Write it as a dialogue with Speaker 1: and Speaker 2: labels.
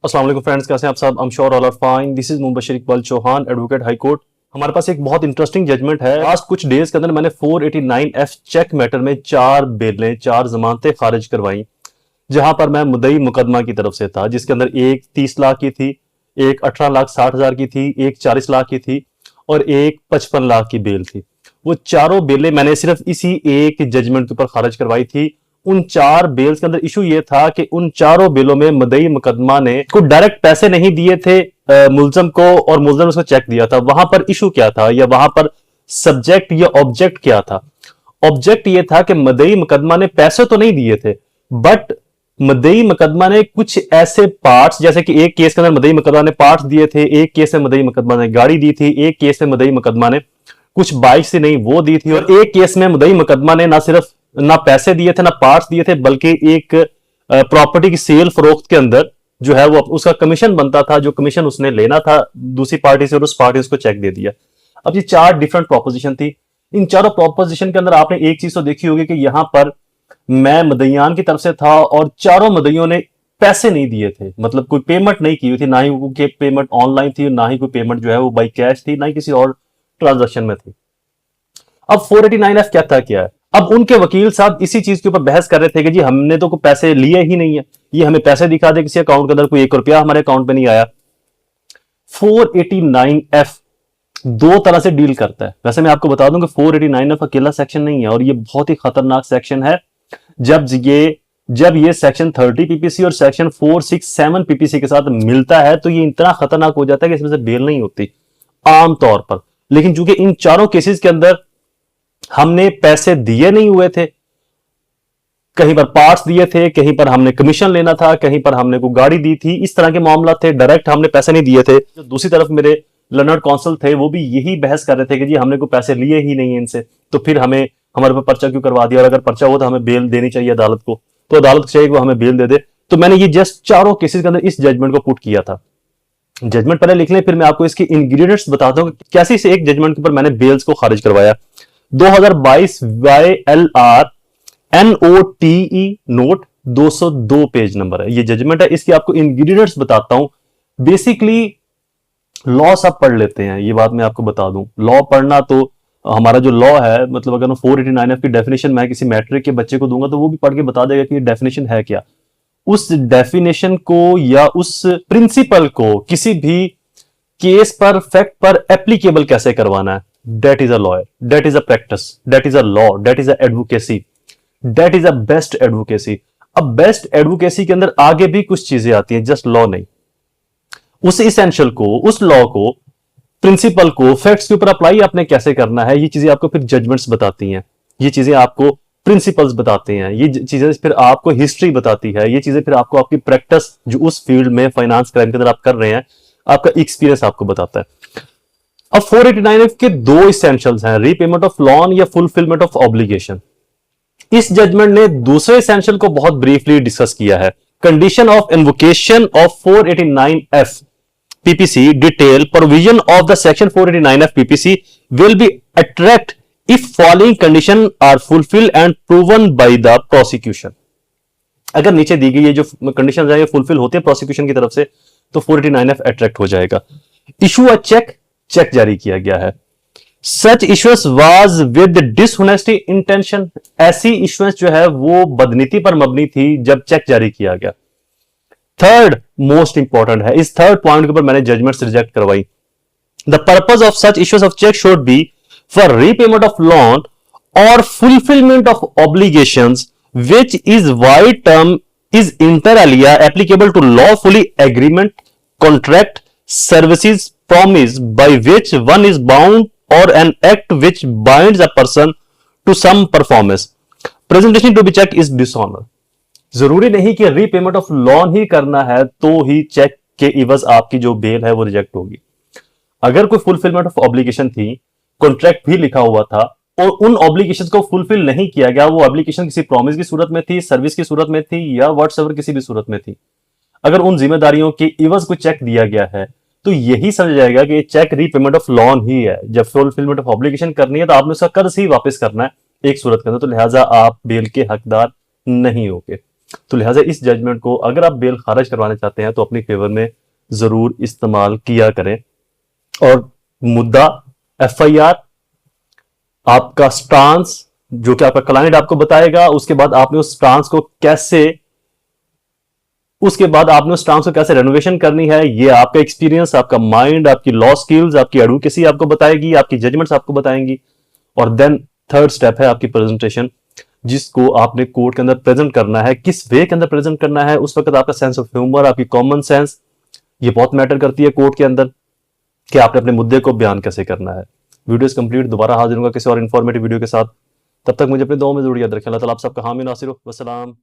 Speaker 1: अस्सलाम वालेकुम फ्रेंड्स, कैसे हैं आप सब? I am sure all are fine. This is Mubashir Iqbal Chauhan, advocate high court. हमारे पास एक बहुत इंटरेस्टिंग जजमेंट है। लास्ट कुछ डेज के अंदर मैंने 489F चेक मैटर में 4 बेलें, 4 जमानतें खारिज करवाई, जहां पर मैं मुद्दई मुकदमा की तरफ से था, जिसके अंदर एक 30 लाख की थी, एक 18,60,000 की थी, एक 40 लाख की थी और एक 55 लाख की बेल थी। वो चारों बेलें मैंने सिर्फ इसी एक जजमेंट के ऊपर खारिज करवाई थी। उन 4 बेल्स के अंदर इशू ये था कि उन चारों बेलों में मुद्दई मुकदमा ने को डायरेक्ट पैसे नहीं दिए थे मुलजम को, और मुलजम ने उसको चेक दिया था। वहां पर इशू क्या था, या वहां पर सब्जेक्ट या ऑब्जेक्ट क्या था? ऑब्जेक्ट ये था कि मुद्दई मुकदमा ने पैसे तो नहीं दिए थे, बट मुद्दई मुकदमा ने कुछ ऐसे पार्ट्स, जैसे कि एक केस के अंदर मुद्दई मुकदमा ने पार्ट्स दिए थे, एक केस में मुद्दई मुकदमा ने गाड़ी दी थी, एक केस में मुद्दई मुकदमा ने कुछ बाइक से नहीं वो दी थी, और एक केस में मुद्दई मुकदमा ने ना सिर्फ ना पैसे दिए थे ना पार्ट्स दिए थे, बल्कि एक प्रॉपर्टी की सेल फरोख्त के अंदर जो है वो उसका कमीशन बनता था, जो कमीशन उसने लेना था दूसरी पार्टी से, और उस पार्टी उसको चेक दे दिया। अब ये 4 डिफरेंट प्रोपोजिशन थी। इन चारों प्रोपोजिशन के अंदर आपने एक चीज तो देखी होगी कि यहां पर मैं मुद्दईयान की तरफ से था और चारों मुद्दईयों ने पैसे नहीं दिए थे, मतलब कोई पेमेंट नहीं की हुई थी, ना ही कोई पेमेंट ऑनलाइन थी, ना ही कोई पेमेंट जो है वो बाई कैश थी, ना ही किसी और ट्रांजेक्शन में थी। अब 489F कहता क्या है? अब उनके वकील साहब इसी चीज के ऊपर बहस कर रहे थे कि जी हमने तो कोई पैसे लिए ही नहीं है, ये हमें पैसे दिखा दे किसी अकाउंट के अंदर, कोई 1 रुपया हमारे अकाउंट में नहीं आया। 489F दो तरह से डील करता है। वैसे मैं आपको बता दूं कि 489F अकेला सेक्शन नहीं है, और ये बहुत ही खतरनाक सेक्शन है। जब ये सेक्शन 30 पीपीसी और सेक्शन 467 पीपीसी के साथ मिलता है तो ये इतना खतरनाक हो जाता है कि इसमें से बेल नहीं होती आमतौर पर। लेकिन चूंकि इन चारों केसेस के अंदर हमने पैसे दिए नहीं हुए थे, कहीं पर पार्ट्स दिए थे, कहीं पर हमने कमीशन लेना था, कहीं पर हमने को गाड़ी दी थी, इस तरह के मामला थे, डायरेक्ट हमने पैसे नहीं दिए थे। जो दूसरी तरफ मेरे लर्नर्ड काउंसिल थे वो भी यही बहस कर रहे थे कि जी हमने को पैसे लिए ही नहीं इनसे, तो फिर हमारे पर पर्चा क्यों करवा दिया, और अगर पर्चा हो तो हमें बेल देनी चाहिए अदालत को, तो अदालत चाहिए कि वो हमें बेल दे दे। तो मैंने ये जस्ट चारों केसेस के अंदर इस जजमेंट को पुट किया था। जजमेंट पहले लिख लें, फिर मैं आपको इसके इंग्रेडिएंट्स बताता हूं कि कैसे इस एक जजमेंट के ऊपर मैंने बेल्स को खारिज करवाया। 2022 YLR NOTE note 202 page number है, ये जजमेंट है। इसकी आपको इंग्रेडिएंट्स बताता हूं। बेसिकली लॉ सब पढ़ लेते हैं, ये बात मैं आपको बता दूं। लॉ पढ़ना तो हमारा जो लॉ है, मतलब अगर 489F की डेफिनेशन मैं किसी मैट्रिक के बच्चे को दूंगा तो वो भी पढ़ के बता देगा कि ये डेफिनेशन है क्या। उस डेफिनेशन को या उस प्रिंसिपल को किसी भी केस पर, फैक्ट पर एप्लीकेबल कैसे करवाना है, that is a lawyer, that is a practice, that is a law, that is a advocacy, that is a best advocacy. अब बेस्ट एडवोकेसी के अंदर आगे भी कुछ चीजें आती हैं, जस्ट लॉ नहीं। उस इसेंशियल को, उस लॉ को, प्रिंसिपल को फैक्ट्स के ऊपर अप्लाई आपने कैसे करना है, ये चीजें आपको फिर जजमेंट्स बताती हैं, ये चीजें आपको प्रिंसिपल्स बताते हैं, ये चीजें फिर आपको हिस्ट्री बताती है, ये चीजें फिर आपको आपकी प्रैक्टिस जो उस फील्ड में फाइनेंस क्राइम के अंदर आप कर रहे हैं, आपका एक्सपीरियंस आपको बताता है। अब 489F के 2 इसेंशियल्स हैं, रीपेमेंट ऑफ लोन या फुलफिलमेंट ऑफ ऑब्लिगेशन। इस जजमेंट ने दूसरे इसेंशियल को बहुत ब्रीफली डिस्कस किया है। Condition of invocation of 489F PPC detail provision of the section 489F PPC will be attract if following condition are fulfilled and proven by the prosecution। अगर नीचे दी गई ये जो कंडीशन है ये फुलफिल होते हैं प्रोसिक्यूशन की तरफ से, तो 489F अट्रैक्ट हो जाएगा। इशू अ चेक जारी किया गया है। Such issuance was with dishonesty intention, ऐसी इशुएंस जो है वो बदनीति पर मबनी थी जब चेक जारी किया गया। थर्ड मोस्ट इंपॉर्टेंट है, इस थर्ड पॉइंट के ऊपर मैंने जजमेंट्स रिजेक्ट करवाई। The purpose of such issues of cheque should be for repayment of loan और fulfilment of obligations which is wide term is inter alia applicable to lawfully agreement, contract, services, promise by which one is bound or an act which binds a person to some performance. Presentation to be checked is dishonor. जरूरी नहीं कि repayment of loan ही करना है तो ही check के इवज आपकी जो bell है वो रिजेक्ट होगी। अगर कोई फुलफिलमेंट ऑफ ऑब्लिगेशन थी, कॉन्ट्रैक्ट भी लिखा हुआ था और उन ऑब्लिगेशंस को फुलफिल नहीं किया गया, वो ऑब्लिगेशन किसी प्रॉमिस की सूरत में थी, सर्विस की सूरत में थी या व्हाटएवर किसी भी सूरत में थी, अगर उन जिम्मेदारियों के इवज को चेक दिया गया है तो यही समझ जाएगा कि चेक रीपेमेंट ऑफ लोन ही है। जब फुलफिलमेंट ऑफ ऑब्लिगेशन करनी है तो आपने उसका कर्ज ही वापस करना है एक सूरत के अंदर, तो लिहाजा आप बेल के हकदार नहीं होगे। तो लिहाजा इस जजमेंट को अगर आप बेल खारिज करवाना चाहते हैं तो अपनी फेवर में जरूर इस्तेमाल किया करें। और मुद्दा, एफआईआर, आपका स्टांस जो कि आपका क्लाइंट आपको बताएगा, उसके बाद आपने उस स्टांस को कैसे रेनोवेशन करनी है, ये आपका एक्सपीरियंस, आपका माइंड, आपकी लॉ स्किल्स, आपकी एडवोकेसी आपको बताएगी, आपकी जजमेंट्स आपको बताएंगी। और देन थर्ड स्टेप है आपकी प्रेजेंटेशन, जिसको आपने कोर्ट के अंदर प्रेजेंट करना है। किस वे के अंदर प्रेजेंट करना है, उस वक्त आपका सेंस ऑफ ह्यूमर, आपकी कॉमन सेंस, ये बहुत मैटर करती है कोर्ट के अंदर कि आपने अपने मुद्दे को बयान कैसे करना है। वीडियो इज कंप्लीट, दोबारा हाजिर होगा किसी और इन्फॉर्मेटिव वीडियो के साथ। तब तक मुझे अपने दुआओं में जरूर याद रखें। अल्लाह ताला आप सबका हामी नासिर हो। वस्सलाम।